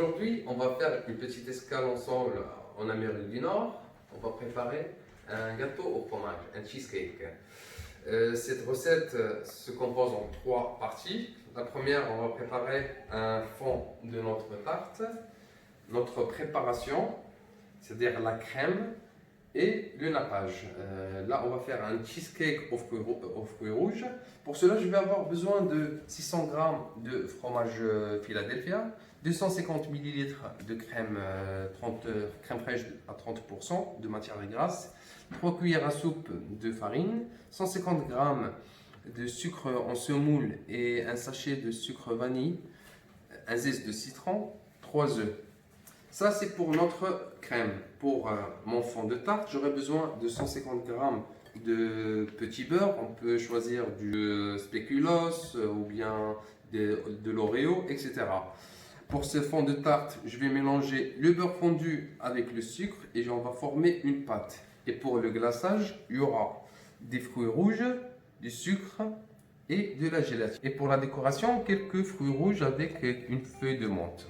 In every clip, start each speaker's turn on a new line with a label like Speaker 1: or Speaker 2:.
Speaker 1: Aujourd'hui, on va faire une petite escale ensemble en Amérique du Nord. On va préparer un gâteau au fromage, un cheesecake. Cette recette se compose en 3 parties. La première, on va préparer un fond de notre tarte, notre préparation, c'est-à-dire la crème et le nappage. Là, on va faire un cheesecake aux fruits rouges. Pour cela, je vais avoir besoin de 600 g de fromage Philadelphia, 250 ml de crème, crème fraîche à 30% de matière grasse, 3 cuillères à soupe de farine, 150 g de sucre en semoule et un sachet de sucre vanille, un zeste de citron, 3 œufs. Ça, c'est pour notre crème. Pour mon fond de tarte, j'aurai besoin de 150 g de petit beurre. On peut choisir du spéculoos ou bien de l'Oreo, etc. Pour ce fond de tarte, je vais mélanger le beurre fondu avec le sucre et on va former une pâte. Et pour le glaçage, il y aura des fruits rouges, du sucre et de la gélatine. Et pour la décoration, quelques fruits rouges avec une feuille de menthe.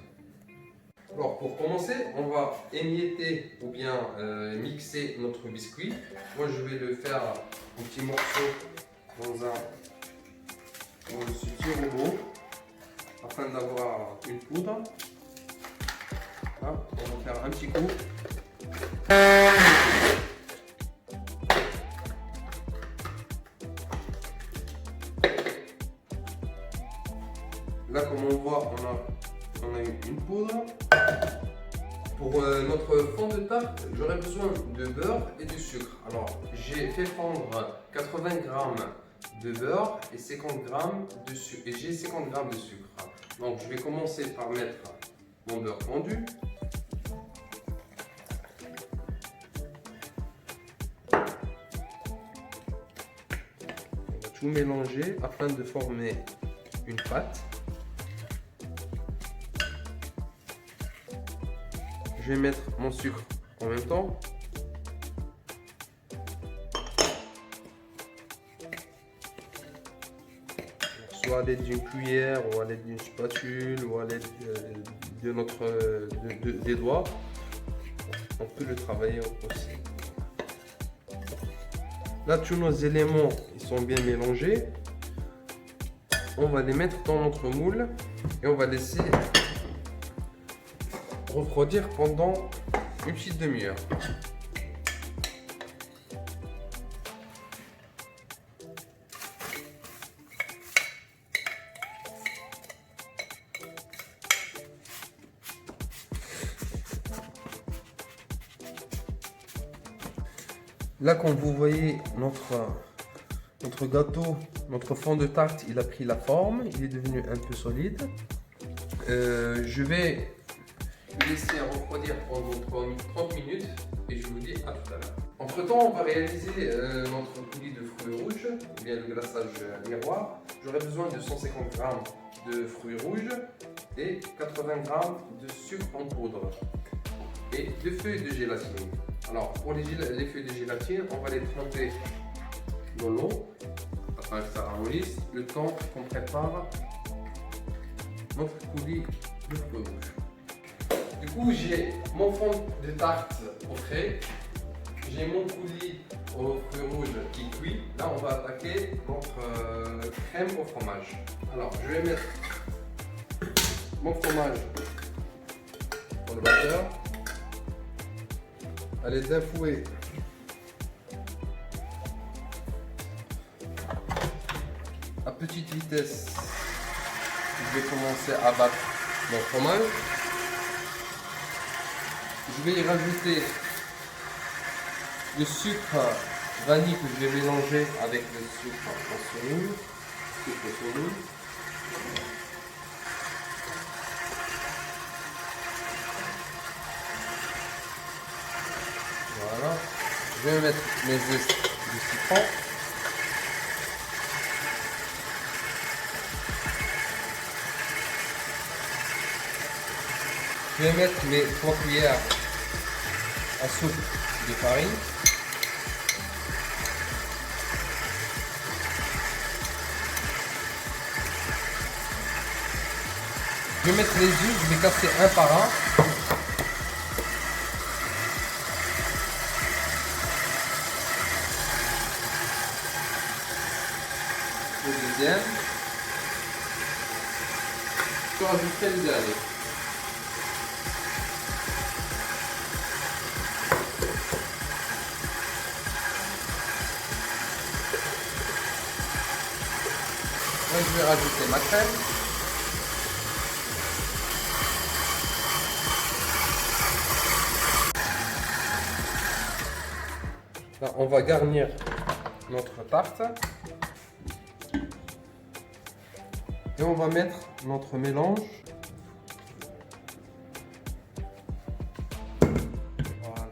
Speaker 1: Alors pour commencer, on va émietter ou bien mixer notre biscuit. Moi je vais le faire en petits morceaux dans ce petit robot afin d'avoir une poudre. Là, on va faire un petit coup. Là comme on voit, on a eu une poudre. Pour notre fond de tarte, j'aurai besoin de beurre et de sucre. Alors, j'ai fait fondre 80 g de beurre et 50 g de sucre. Et j'ai 50 g de sucre. Donc, je vais commencer par mettre mon beurre fondu. On va tout mélanger afin de former une pâte. Je vais mettre mon sucre en même temps. Soit à l'aide d'une cuillère, ou à l'aide d'une spatule, ou à l'aide des doigts. On peut le travailler aussi. Là, tous nos éléments ils sont bien mélangés. On va les mettre dans notre moule et on va laisser refroidir pendant une petite demi-heure. Là, comme vous voyez, notre gâteau, notre fond de tarte, il a pris la forme, il est devenu un peu solide. Je vais laisser refroidir pendant 30 minutes et je vous dis à tout à l'heure. Entre temps, on va réaliser notre coulis de fruits rouges, ou bien le glaçage miroir. J'aurai besoin de 150 g de fruits rouges et 80 g de sucre en poudre et 2 feuilles de gélatine. Alors pour les feuilles de gélatine, on va les tremper dans l'eau afin que ça ramollisse le temps qu'on prépare notre coulis de fruits rouges. Du coup, j'ai mon fond de tarte au frais, j'ai mon coulis aux fruits rouges qui cuit. Là, on va attaquer notre crème au fromage. Alors, je vais mettre mon fromage dans le batteur à l'aide d'un fouet. À petite vitesse, je vais commencer à battre mon fromage. Je vais y rajouter le sucre vanille que je vais mélanger avec le sucre en semoule. Voilà. Je vais mettre mes zestes de citron. Je vais mettre mes 3 cuillères à soupe de farine. Je Je vais mettre les œufs, je vais casser un par un. Le deuxième. Je rajouterai le dernier. Là, je vais rajouter ma crème. Là, on va garnir notre tarte. Et on va mettre notre mélange. Voilà.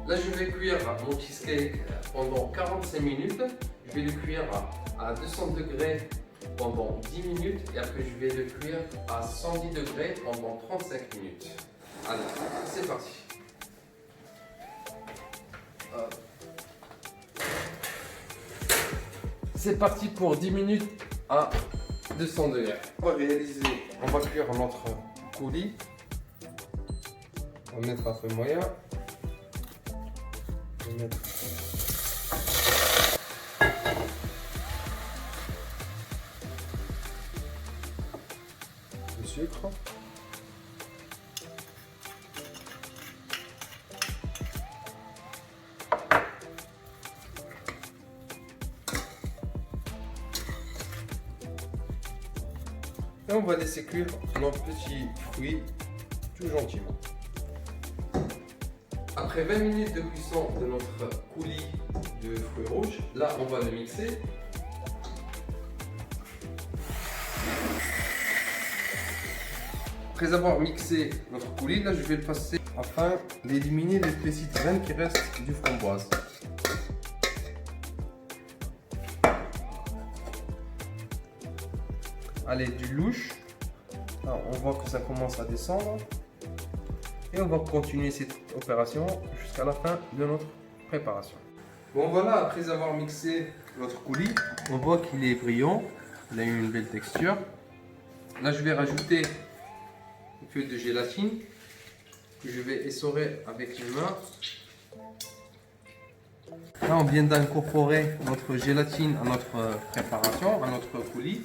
Speaker 1: Là, je vais cuire mon cheesecake pendant 45 minutes. Je vais le cuire à 200 degrés pendant 10 minutes et après je vais le cuire à 110 degrés pendant 35 minutes. Allez, c'est parti. C'est parti pour 10 minutes à 200 degrés. On va cuire notre coulis. On va mettre à feu moyen. On va mettre le sucre. Et on va laisser cuire nos petits fruits tout gentiment. Après 20 minutes de cuisson de notre coulis de fruits rouges, là on va le mixer. Après avoir mixé notre coulis, là je vais le passer afin d'éliminer les petites graines qui restent du framboise. Allez, du louche. Là, on voit que ça commence à descendre. Et on va continuer cette opération jusqu'à la fin de notre préparation. Bon voilà, après avoir mixé notre coulis, on voit qu'il est brillant. Il a une belle texture. Là, je vais rajouter une feuille de gélatine que je vais essorer avec une main. Là, on vient d'incorporer notre gélatine à notre préparation, à notre coulis.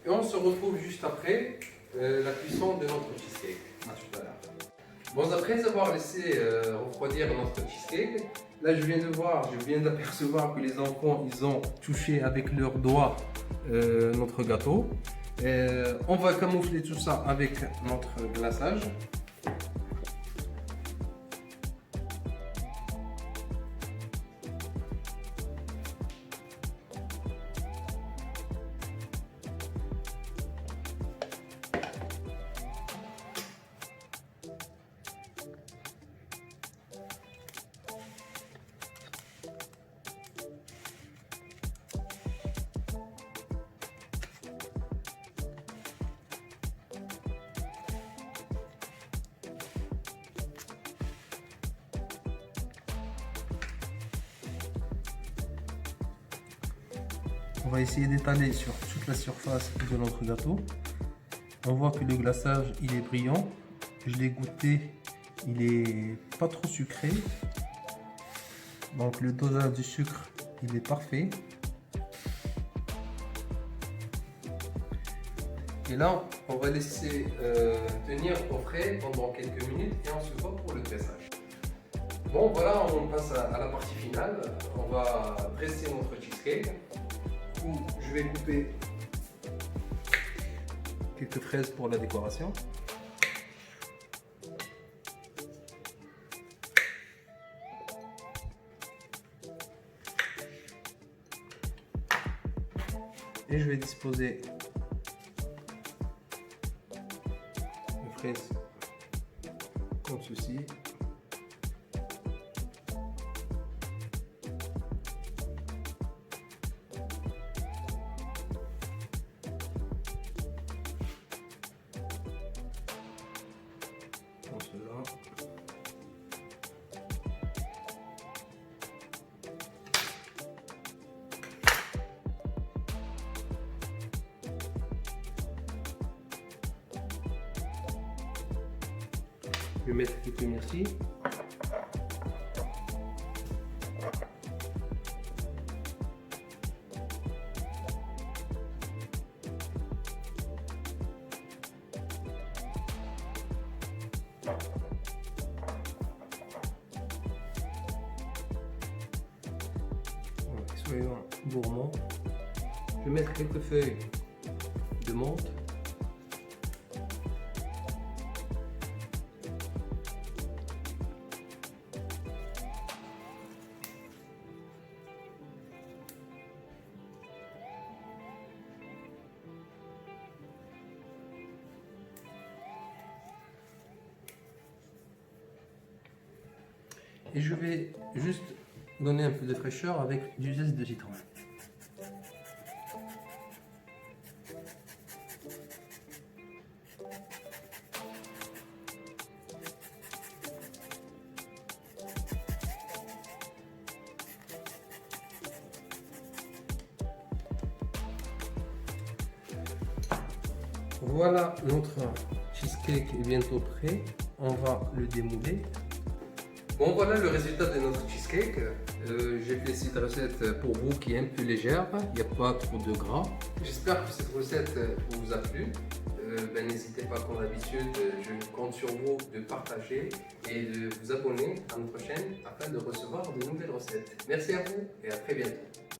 Speaker 1: Et on se retrouve juste après la cuisson de notre cheesecake. À tout à l'heure. Bon, après avoir laissé refroidir notre cheesecake, là je viens d'apercevoir que les enfants ils ont touché avec leurs doigts notre gâteau. On va camoufler tout ça avec notre glaçage. On va essayer d'étaler sur toute la surface de notre gâteau. On voit que le glaçage il est brillant. Je l'ai goûté, il est pas trop sucré. Donc le dosage du sucre il est parfait. Et là on va laisser tenir au frais pendant quelques minutes et on se voit pour le dressage. Bon voilà, on passe à la partie finale. On va dresser notre cheesecake. Où je vais couper quelques fraises pour la décoration. Et je vais disposer les fraises comme ceci. Cela.
Speaker 2: mettre quelques myrtilles. Soyons gourmands. Je vais mettre quelques feuilles de menthe. Et je vais juste donner un peu de fraîcheur avec du zeste de citron. Voilà, notre cheesecake est bientôt prêt. On va le démouler.
Speaker 1: Bon, voilà le résultat de notre cheesecake.
Speaker 2: J'ai fait cette recette pour vous qui est un peu légère, il n'y a pas trop de gras.
Speaker 1: J'espère que cette recette vous a plu. N'hésitez pas, comme d'habitude, je compte sur vous de partager et de vous abonner à notre chaîne afin de recevoir de nouvelles recettes. Merci à vous et à très bientôt.